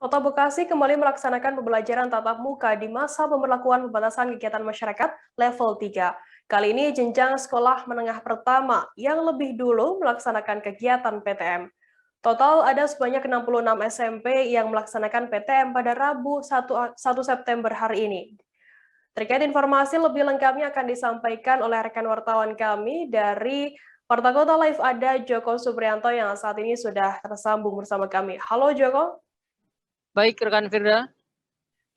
Kota Bekasi kembali melaksanakan pembelajaran tatap muka di masa pemberlakuan pembatasan kegiatan masyarakat level 3. Kali ini jenjang sekolah menengah pertama yang lebih dulu melaksanakan kegiatan PTM. Total ada sebanyak 66 SMP yang melaksanakan PTM pada Rabu 1 September hari ini. Terkait informasi lebih lengkapnya akan disampaikan oleh rekan wartawan kami dari Warta Kota Live ada Joko Supriyanto yang saat ini sudah tersambung bersama kami. Halo Joko. Baik, rekan Firda.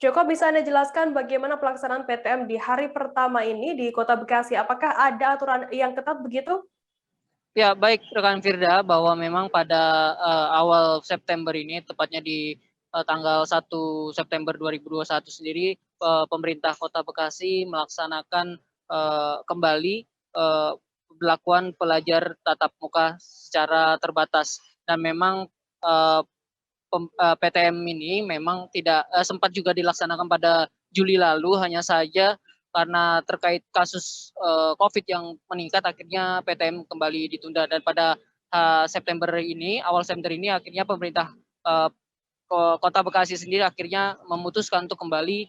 Joko, bisa Anda jelaskan bagaimana pelaksanaan PTM di hari pertama ini di Kota Bekasi? Apakah ada aturan yang ketat begitu? Ya, baik rekan Firda, bahwa memang pada awal September ini, tepatnya di tanggal 1 September 2021 sendiri, pemerintah Kota Bekasi melaksanakan kembali pembelakuan pelajar tatap muka secara terbatas. Dan memang eh, PTM ini memang tidak sempat juga dilaksanakan pada Juli lalu, hanya saja karena terkait kasus COVID yang meningkat, akhirnya PTM kembali ditunda. Dan pada awal September ini akhirnya pemerintah eh, Kota Bekasi sendiri akhirnya memutuskan untuk kembali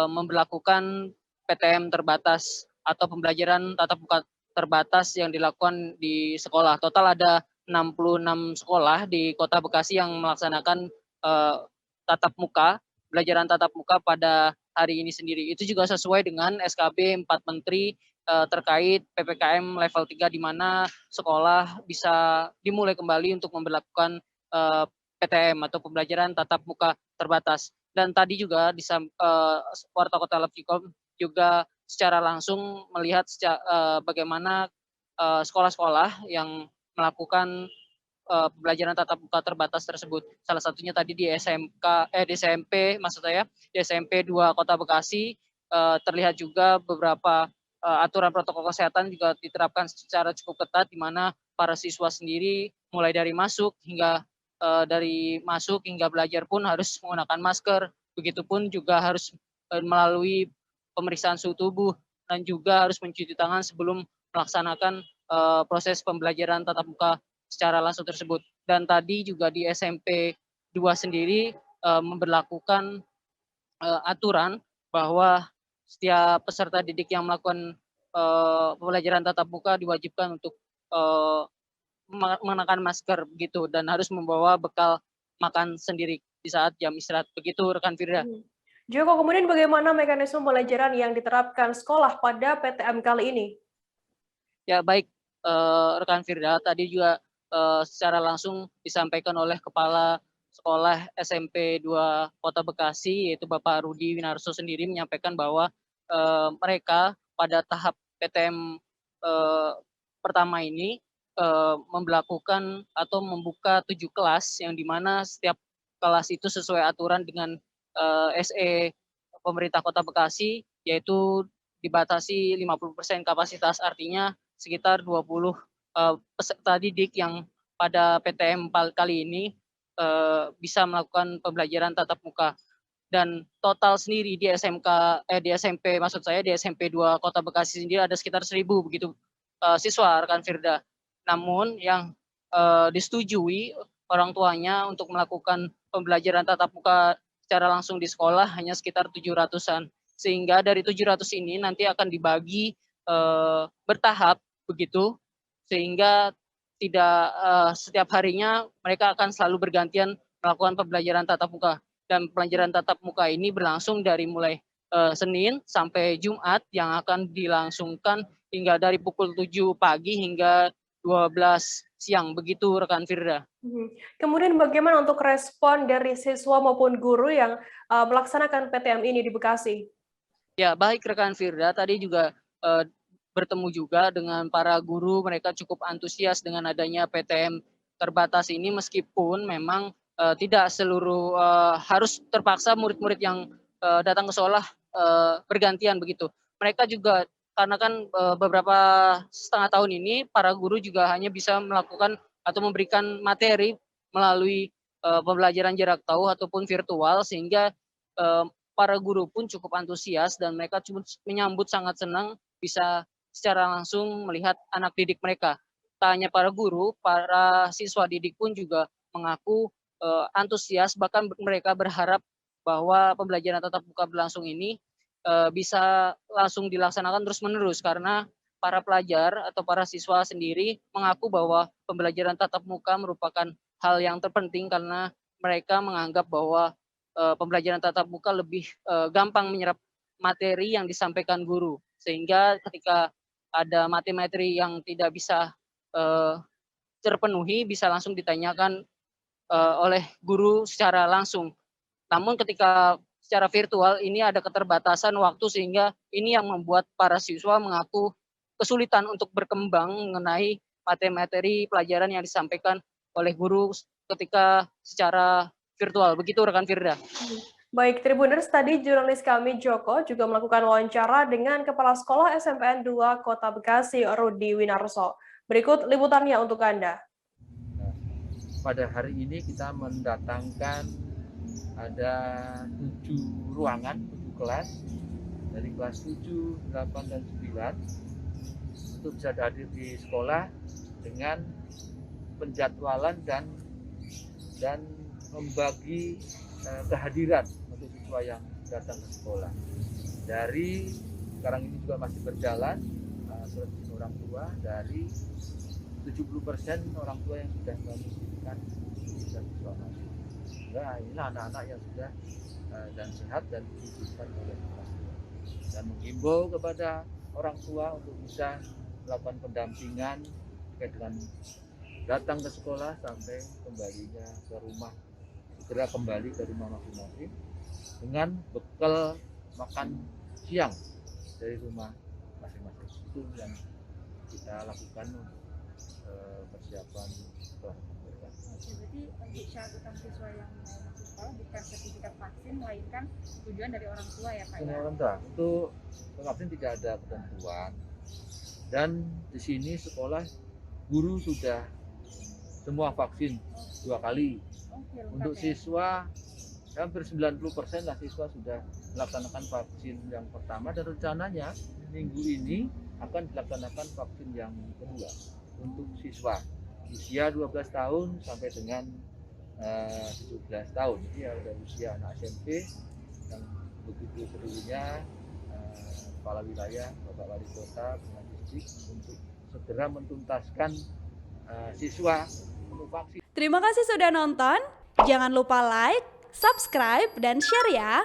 memberlakukan PTM terbatas atau pembelajaran tatap muka terbatas yang dilakukan di sekolah. Total ada 66 sekolah di Kota Bekasi yang melaksanakan eh, tatap muka, pembelajaran tatap muka pada hari ini sendiri. Itu juga sesuai dengan SKB 4 Menteri terkait PPKM level 3, di mana sekolah bisa dimulai kembali untuk memberlakukan PTM atau pembelajaran tatap muka terbatas. Dan tadi juga di Warta Kota Leptikom juga secara langsung melihat bagaimana sekolah-sekolah yang melakukan pembelajaran tatap muka terbatas tersebut. Salah satunya tadi di di SMP, maksud saya di SMP 2 Kota Bekasi, terlihat juga beberapa aturan protokol kesehatan juga diterapkan secara cukup ketat, di mana para siswa sendiri mulai dari masuk hingga belajar pun harus menggunakan masker. Begitupun juga harus melalui pemeriksaan suhu tubuh dan juga harus mencuci tangan sebelum melaksanakan proses pembelajaran tatap muka secara langsung tersebut. Dan tadi juga di SMP 2 sendiri memberlakukan aturan bahwa setiap peserta didik yang melakukan pembelajaran tatap muka diwajibkan untuk eh, mengenakan masker begitu, dan harus membawa bekal makan sendiri di saat jam istirahat. Begitu rekan Firda. Joko, kemudian bagaimana mekanisme pembelajaran yang diterapkan sekolah pada PTM kali ini? Ya, baik rekan Firda, tadi juga secara langsung disampaikan oleh Kepala Sekolah SMP 2 Kota Bekasi, yaitu Bapak Rudi Winarso sendiri, menyampaikan bahwa mereka pada tahap PTM pertama ini memberlakukan atau membuka 7 kelas, yang dimana setiap kelas itu sesuai aturan dengan SE pemerintah Kota Bekasi, yaitu dibatasi 50% kapasitas, artinya sekitar 20 peserta didik yang pada PTM kali ini bisa melakukan pembelajaran tatap muka. Dan total sendiri di di SMP, maksud saya di SMP 2 Kota Bekasi sendiri ada sekitar 1.000 begitu siswa rekan Firda. Namun yang disetujui orang tuanya untuk melakukan pembelajaran tatap muka secara langsung di sekolah hanya sekitar 700-an. Sehingga dari 700 ini nanti akan dibagi bertahap begitu, sehingga tidak setiap harinya mereka akan selalu bergantian melakukan pembelajaran tatap muka. Dan pembelajaran tatap muka ini berlangsung dari mulai Senin sampai Jumat, yang akan dilangsungkan hingga dari pukul 7 pagi hingga 12 siang. Begitu rekan Firda. Kemudian bagaimana untuk respon dari siswa maupun guru yang melaksanakan PTM ini di Bekasi? Ya, baik rekan Firda, tadi juga bertemu juga dengan para guru. Mereka cukup antusias dengan adanya PTM terbatas ini, meskipun memang tidak seluruh harus terpaksa murid-murid yang datang ke sekolah bergantian begitu. Mereka juga, karena kan beberapa setengah tahun ini para guru juga hanya bisa melakukan atau memberikan materi melalui pembelajaran jarak jauh ataupun virtual, sehingga para guru pun cukup antusias dan mereka menyambut sangat senang bisa secara langsung melihat anak didik mereka. Tak hanya para guru, para siswa didik pun juga mengaku antusias, bahkan mereka berharap bahwa pembelajaran tatap muka berlangsung ini bisa langsung dilaksanakan terus-menerus, karena para pelajar atau para siswa sendiri mengaku bahwa pembelajaran tatap muka merupakan hal yang terpenting karena mereka menganggap bahwa pembelajaran tatap muka lebih gampang menyerap materi yang disampaikan guru, sehingga ketika ada materi yang tidak bisa terpenuhi bisa langsung ditanyakan oleh guru secara langsung. Namun ketika secara virtual ini ada keterbatasan waktu, sehingga ini yang membuat para siswa mengaku kesulitan untuk berkembang mengenai materi-materi pelajaran yang disampaikan oleh guru ketika secara virtual. Begitu rekan Firda. Baik, Tribuners, tadi jurnalis kami Joko juga melakukan wawancara dengan Kepala Sekolah SMPN 2 Kota Bekasi, Rudi Winarso. Berikut liputannya untuk Anda. Pada hari ini kita mendatangkan ada 7 ruangan, 7 kelas, dari kelas 7, 8, dan 9 untuk bisa hadir di sekolah dengan penjadwalan dan membagi kehadiran untuk siswa yang datang ke sekolah. Dari sekarang ini juga masih berjalan surat izin orang tua, dari 70% orang tua yang sudah mengizinkan siswa masuk. Nah, inilah anak-anak yang sudah dan sehat dan diizinkan oleh orang tua. Dan menghimbau kepada orang tua untuk bisa melakukan pendampingan terkait dengan datang ke sekolah sampai kembalinya ke rumah, segera kembali ke rumah masing-masing dengan bekal makan siang dari rumah masing-masing. Itu yang kita lakukan untuk persiapan sekolah. Jadi untuk syarat utama siswa yang mau masuk sekolah bukan sertifikat vaksin, melainkan tujuan dari orang tua ya Pak? Orang tua. Untuk vaksin tidak ada ketentuan, dan di sini sekolah guru sudah semua vaksin 2 kali. Untuk siswa hampir 90% lah siswa sudah melaksanakan vaksin yang pertama, dan rencananya minggu ini akan dilaksanakan vaksin yang kedua untuk siswa usia 12 tahun sampai dengan 17 tahun. Jadi ada usia anak SMP yang begitu serunya kepala wilayah, Bapak Wali Kota, dengan distrik untuk segera mentuntaskan siswa penuh vaksin. Terima kasih sudah nonton. Jangan lupa like, subscribe, dan share ya.